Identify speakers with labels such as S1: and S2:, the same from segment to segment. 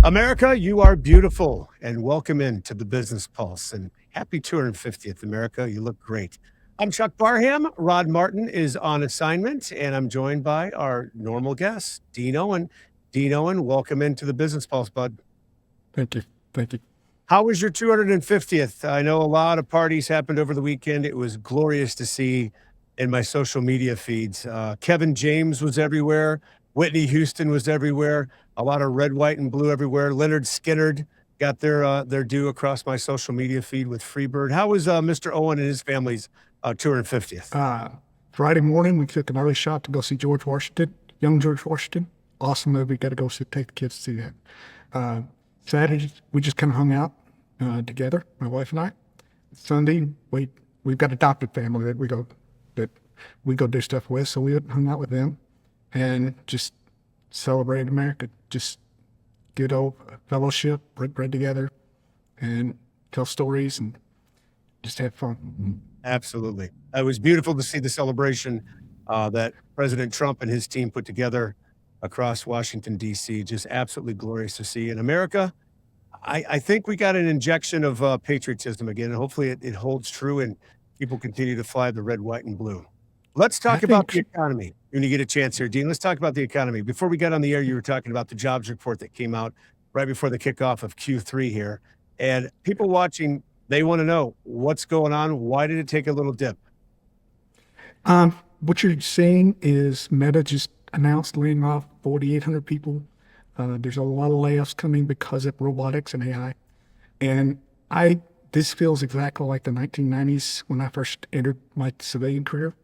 S1: America, you are beautiful, and welcome into the Business Pulse. And happy 250th, America. You look great. I'm Chuck Barham. Rod Martin is on assignment, and I'm joined by our normal guest, Dean Owen. Dean Owen, welcome into the Business Pulse, bud.
S2: Thank you. Thank you.
S1: How was your 250th? I know a lot of parties happened over the weekend. It was glorious to see in my social media feeds. Kevin James was everywhere. Whitney Houston was everywhere. A lot of red, white, and blue everywhere. Leonard Skinnard got their due across my social media feed with Freebird. How was Mr. Owen and his family's 250th?
S2: Friday morning, we took an early shot to go see George Washington, young George Washington. Awesome movie. Got to go take the kids to see that. Saturday, we just kind of hung out together, my wife and I. Sunday, we've got adopted family that we go do stuff with, so we hung out with them and just celebrated America. Just good old fellowship, break bread together, and tell stories and just have fun.
S1: Absolutely. It was beautiful to see the celebration that President Trump and his team put together across Washington, D.C. Just absolutely glorious to see. In America, I think we got an injection of patriotism again, and hopefully it holds true and people continue to fly the red, white, and blue. Let's talk about the economy when you get a chance here, Dean. Let's talk about the economy. Before we got on the air, you were talking about the jobs report that came out right before the kickoff of Q3 here. And people watching, they want to know what's going on. Why did it take a little dip?
S2: What you're seeing is Meta just announced laying off 4,800 people. There's a lot of layoffs coming because of robotics and AI. And this feels exactly like the 1990s when I first entered my civilian career.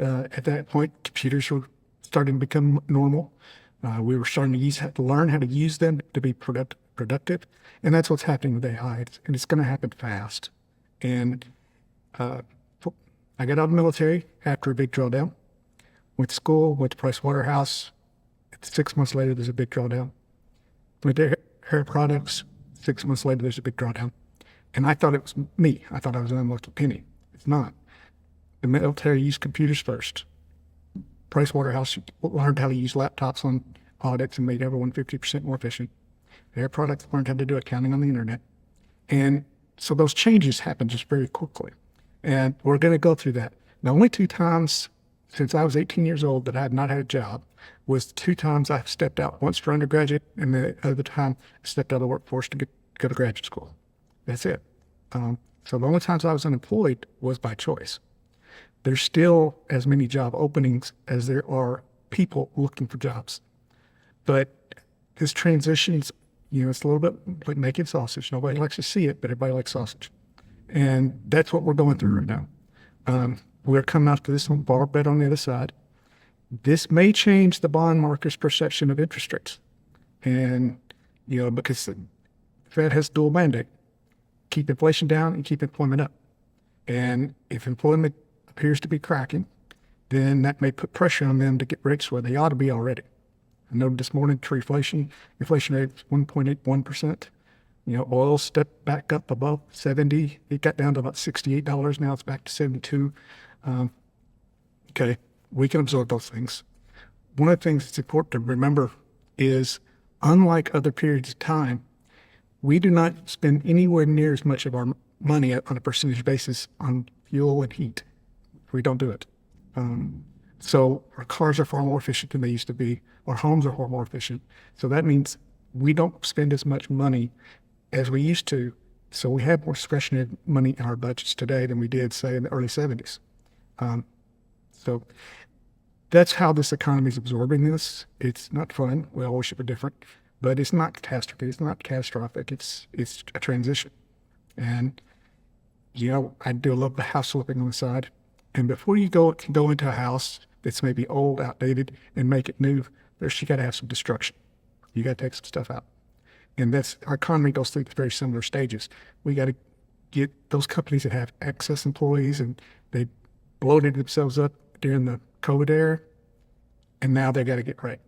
S2: At that point, computers were starting to become normal. We were starting to learn how to use them to be productive. And that's what's happening with AI. And it's going to happen fast. And I got out of the military after a big drawdown. Went to school, went to Price Waterhouse. 6 months later, there's a big drawdown. Went to Hair Products. 6 months later, there's a big drawdown. And I thought it was me. I thought I was an unlucky penny. It's not. The military used computers first. Price Waterhouse learned how to use laptops on audits and made everyone 50% more efficient. Hair Products learned how to do accounting on the internet. And so those changes happened just very quickly. And we're going to go through that. The only 2 times since I was 18 years old that I had not had a job was 2 times I stepped out, once for undergraduate and the other time I stepped out of the workforce to go to graduate school. That's it. So the only times I was unemployed was by choice. There's still as many job openings as there are people looking for jobs. But this transition's, it's a little bit like making sausage. Nobody likes to see it, but everybody likes sausage. And that's what we're going through right now. We're coming out to this one bar bet on the other side. This may change the bond market's perception of interest rates. And, because the Fed has dual mandate, keep inflation down and keep employment up. And if employment appears to be cracking, then that may put pressure on them to get rates where they ought to be already. I noted this morning, inflation rate is 1.81%. Oil stepped back up above 70. It got down to about $68. Now it's back to 72. Okay, we can absorb those things. One of the things that's important to remember is, unlike other periods of time, we do not spend anywhere near as much of our money on a percentage basis on fuel and heat. We don't do it. So our cars are far more efficient than they used to be. Our homes are far more efficient. So that means we don't spend as much money as we used to. So we have more discretionary money in our budgets today than we did, say, in the early 70s. So that's how this economy is absorbing this. It's not fun. We all wish it were different, but it's not catastrophe. It's not catastrophic. It's a transition. And, I do a little bit of house flipping on the side. And before you go into a house that's maybe old, outdated, and make it new, first you got to have some destruction. You got to take some stuff out. And our economy goes through very similar stages. We got to get those companies that have excess employees and they bloated themselves up during the COVID era, and now they got to get right.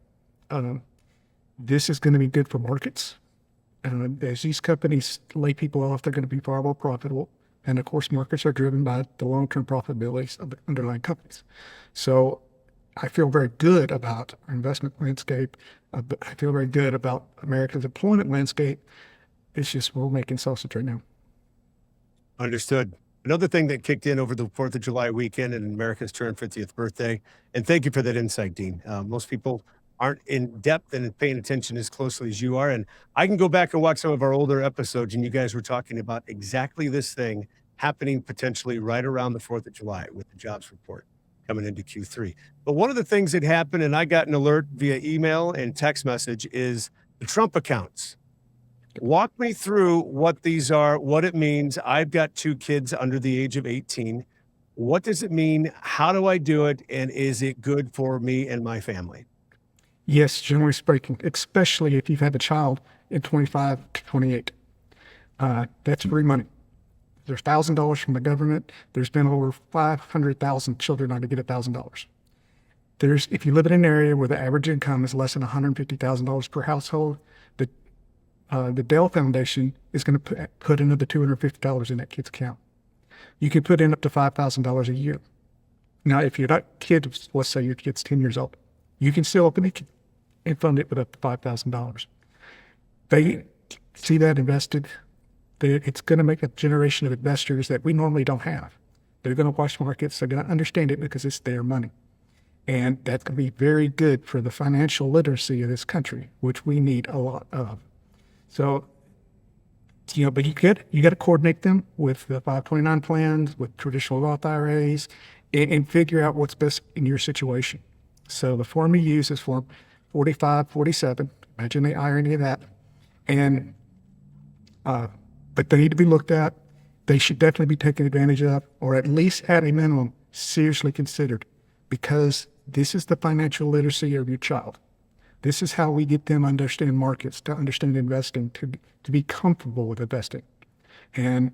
S2: This is going to be good for markets. As these companies lay people off, they're going to be far more profitable. And of course, markets are driven by the long-term profitabilities of the underlying companies. So I feel very good about our investment landscape. But I feel very good about America's employment landscape. It's just we're making sausage right now.
S1: Understood. Another thing that kicked in over the 4th of July weekend and America's turned 50th birthday, and thank you for that insight, Dean. Most people aren't in depth and paying attention as closely as you are. And I can go back and watch some of our older episodes, and you guys were talking about exactly this thing happening potentially right around the 4th of July with the jobs report coming into Q3. But one of the things that happened, and I got an alert via email and text message, is the Trump accounts. Walk me through what these are, what it means. I've got 2 kids under the age of 18. What does it mean? How do I do it? And is it good for me and my family?
S2: Yes, generally speaking, especially if you've had a child in 25 to 28. That's free money. There's $1,000 from the government. There's been over 500,000 children on to get $1,000. If you live in an area where the average income is less than $150,000 per household, the Dell Foundation is going to put another $250 in that kid's account. You can put in up to $5,000 a year. Now, if you're not kids, let's say your kid's 10 years old, you can still open it and fund it with up to $5,000. They see that invested. It's going to make a generation of investors that we normally don't have. They're going to watch markets. They're going to understand it because it's their money. And that's going to be very good for the financial literacy of this country, which we need a lot of. So, but you got to coordinate them with the 529 plans, with traditional Roth IRAs, and figure out what's best in your situation. So the form you use is Form 4547. Imagine the irony of that. And, but they need to be looked at. They should definitely be taken advantage of, or at least at a minimum, seriously considered, because this is the financial literacy of your child. This is how we get them to understand markets, to understand investing, to be comfortable with investing. And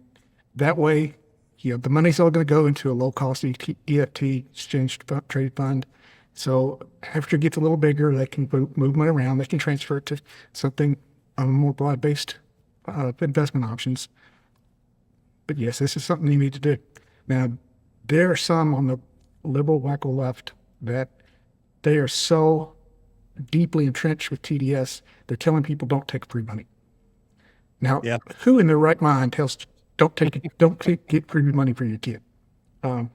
S2: that way, the money's all going to go into a low-cost EFT, exchange trade fund. So after it gets a little bigger, they can move money around. They can transfer it to something more broad-based investment options. But yes, this is something you need to do. Now, there are some on the liberal wacko left that they are so deeply entrenched with TDS, they're telling people don't take free money. Now, who in their right mind tells don't get free money for your kid? Now,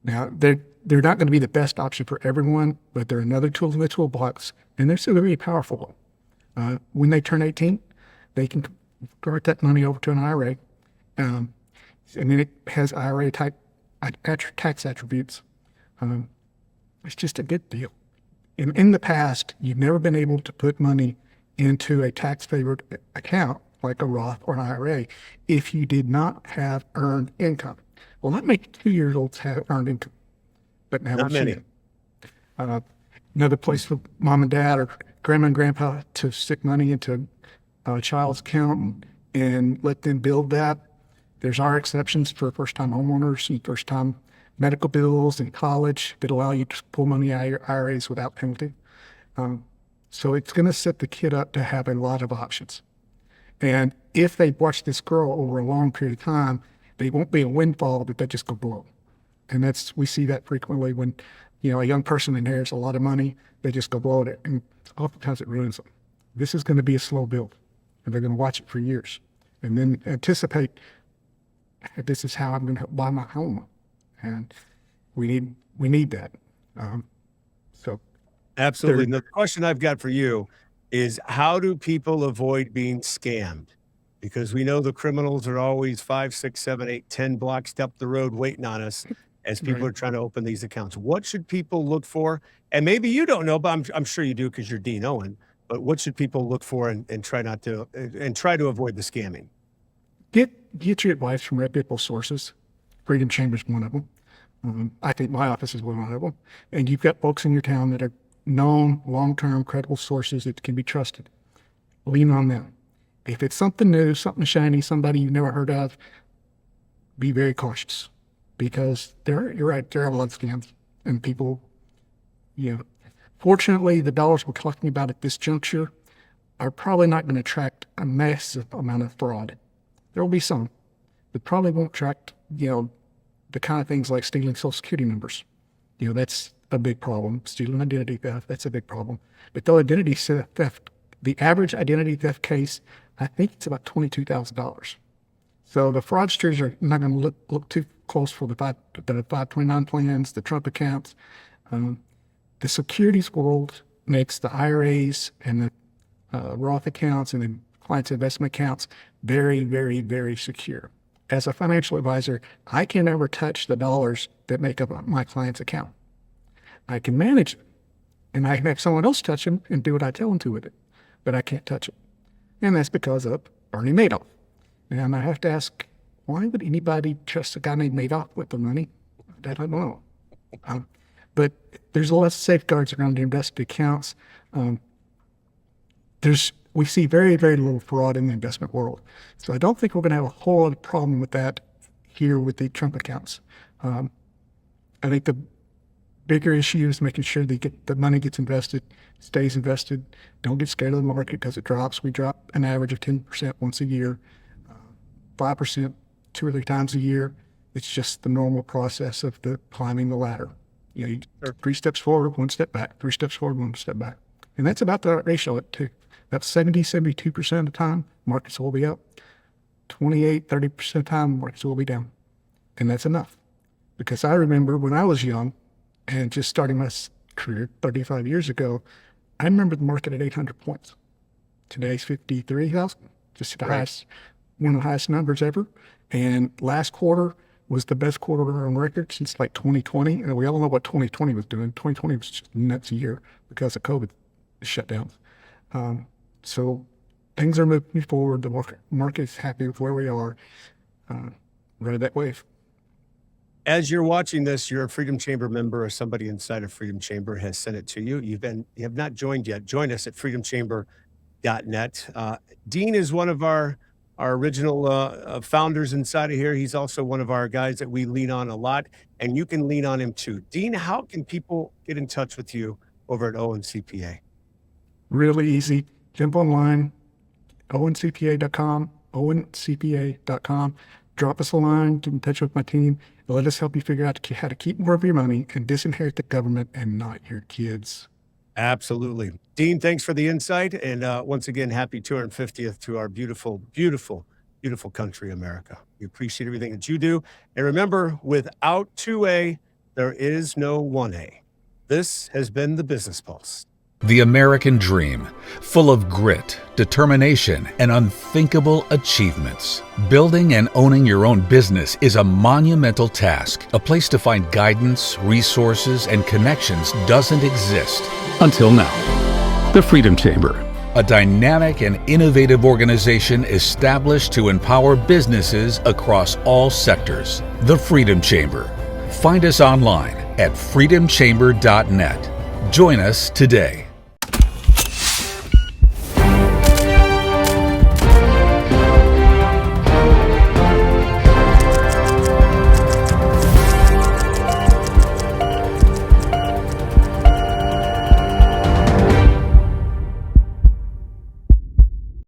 S2: they're not going to be the best option for everyone, but they're another tool in the toolbox, and they're still very powerful. When they turn 18, they can convert that money over to an IRA, and then it has IRA type tax attributes. It's just a good deal. In the past, you've never been able to put money into a tax-favored account like a Roth or an IRA if you did not have earned income. Well, not many 2-year-olds have earned income, but now
S1: Not many.
S2: Another place for mom and dad or grandma and grandpa to stick money into a child's account and let them build that. There's our exceptions for first-time homeowners and first-time medical bills in college that allow you to pull money out of your IRAs without penalty. So it's going to set the kid up to have a lot of options. And if they watch this grow over a long period of time, they won't be a windfall that they just go blow. And we see that frequently when, a young person inherits a lot of money, they just go blow it, and oftentimes it ruins them. This is going to be a slow build, and they're going to watch it for years, and then anticipate, this is how I'm going to buy my home. And we need that. So
S1: Absolutely. The question I've got for you is, how do people avoid being scammed? Because we know the criminals are always 5, 6, 7, 8, 10 blocks up the road waiting on us as people are trying to open these accounts. What should people look for? And maybe you don't know, but I'm sure you do because you're Dean Owen. But what should people look for and try to avoid the scamming?
S2: Get your advice from reputable sources. Freedom Chamber is one of them. I think my office is one of them. And you've got folks in your town that are known, long-term, credible sources that can be trusted. Lean on them. If it's something new, something shiny, somebody you've never heard of, be very cautious, because you're right, there are a lot of scams, and people, fortunately, the dollars we're talking about at this juncture are probably not going to attract a massive amount of fraud. There will be some, but probably won't attract, the kind of things like stealing Social Security numbers. That's a big problem. Stealing identity theft, that's a big problem. But the identity theft, the average identity theft case, I think it's about $22,000. So the fraudsters are not going to look too close for the 529 plans, the Trump accounts. The securities world makes the IRAs and the Roth accounts and the clients' investment accounts very, very, very secure. As a financial advisor, I can never touch the dollars that make up my client's account. I can manage it, and I can have someone else touch them and do what I tell them to with it, but I can't touch it. And that's because of Bernie Madoff. And I have to ask, why would anybody trust a guy named Madoff with the money? That I don't know. But there's a lot of safeguards around the invested accounts. We see very, very little fraud in the investment world. So I don't think we're going to have a whole lot of problem with that here with the Trump accounts. I think the bigger issue is making sure the money gets invested, stays invested. Don't get scared of the market because it drops. We drop an average of 10% once a year, 5% 2 or 3 times a year. It's just the normal process of the climbing the ladder. You 3 steps forward, 1 step back, 3 steps forward, 1 step back. And that's about the ratio too. About 72% of the time, markets will be up. 30% of the time, markets will be down. And that's enough. Because I remember when I was young and just starting my career 35 years ago, I remember the market at 800 points. Today's 53,000, just the highest, one of the highest numbers ever. And last quarter was the best quarter on record since like 2020. And we all know what 2020 was doing. 2020 was just a nuts year because of COVID shutdowns. So things are moving forward. The market is happy with where we are. Ride that wave.
S1: As you're watching this, you're a Freedom Chamber member or somebody inside of Freedom Chamber has sent it to you. You have not joined yet. Join us at freedomchamber.net. Dean is one of our original founders inside of here. He's also one of our guys that we lean on a lot, and you can lean on him too. Dean, how can people get in touch with you over at ONCPA?
S2: Really easy. Jump online, oncpa.com, oncpa.com. Drop us a line, get in touch with my team, and let us help you figure out how to keep more of your money and disinherit the government and not your kids.
S1: Absolutely. Dean, thanks for the insight. And once again, happy 250th to our beautiful, beautiful, beautiful country, America. We appreciate everything that you do. And remember, without 2A, there is no 1A. This has been the Business Pulse.
S3: The American dream, full of grit, determination, and unthinkable achievements. Building and owning your own business is a monumental task. A place to find guidance, resources, and connections doesn't exist.
S4: Until now. The Freedom Chamber.
S3: A dynamic and innovative organization established to empower businesses across all sectors. The Freedom Chamber. Find us online at freedomchamber.net. Join us today.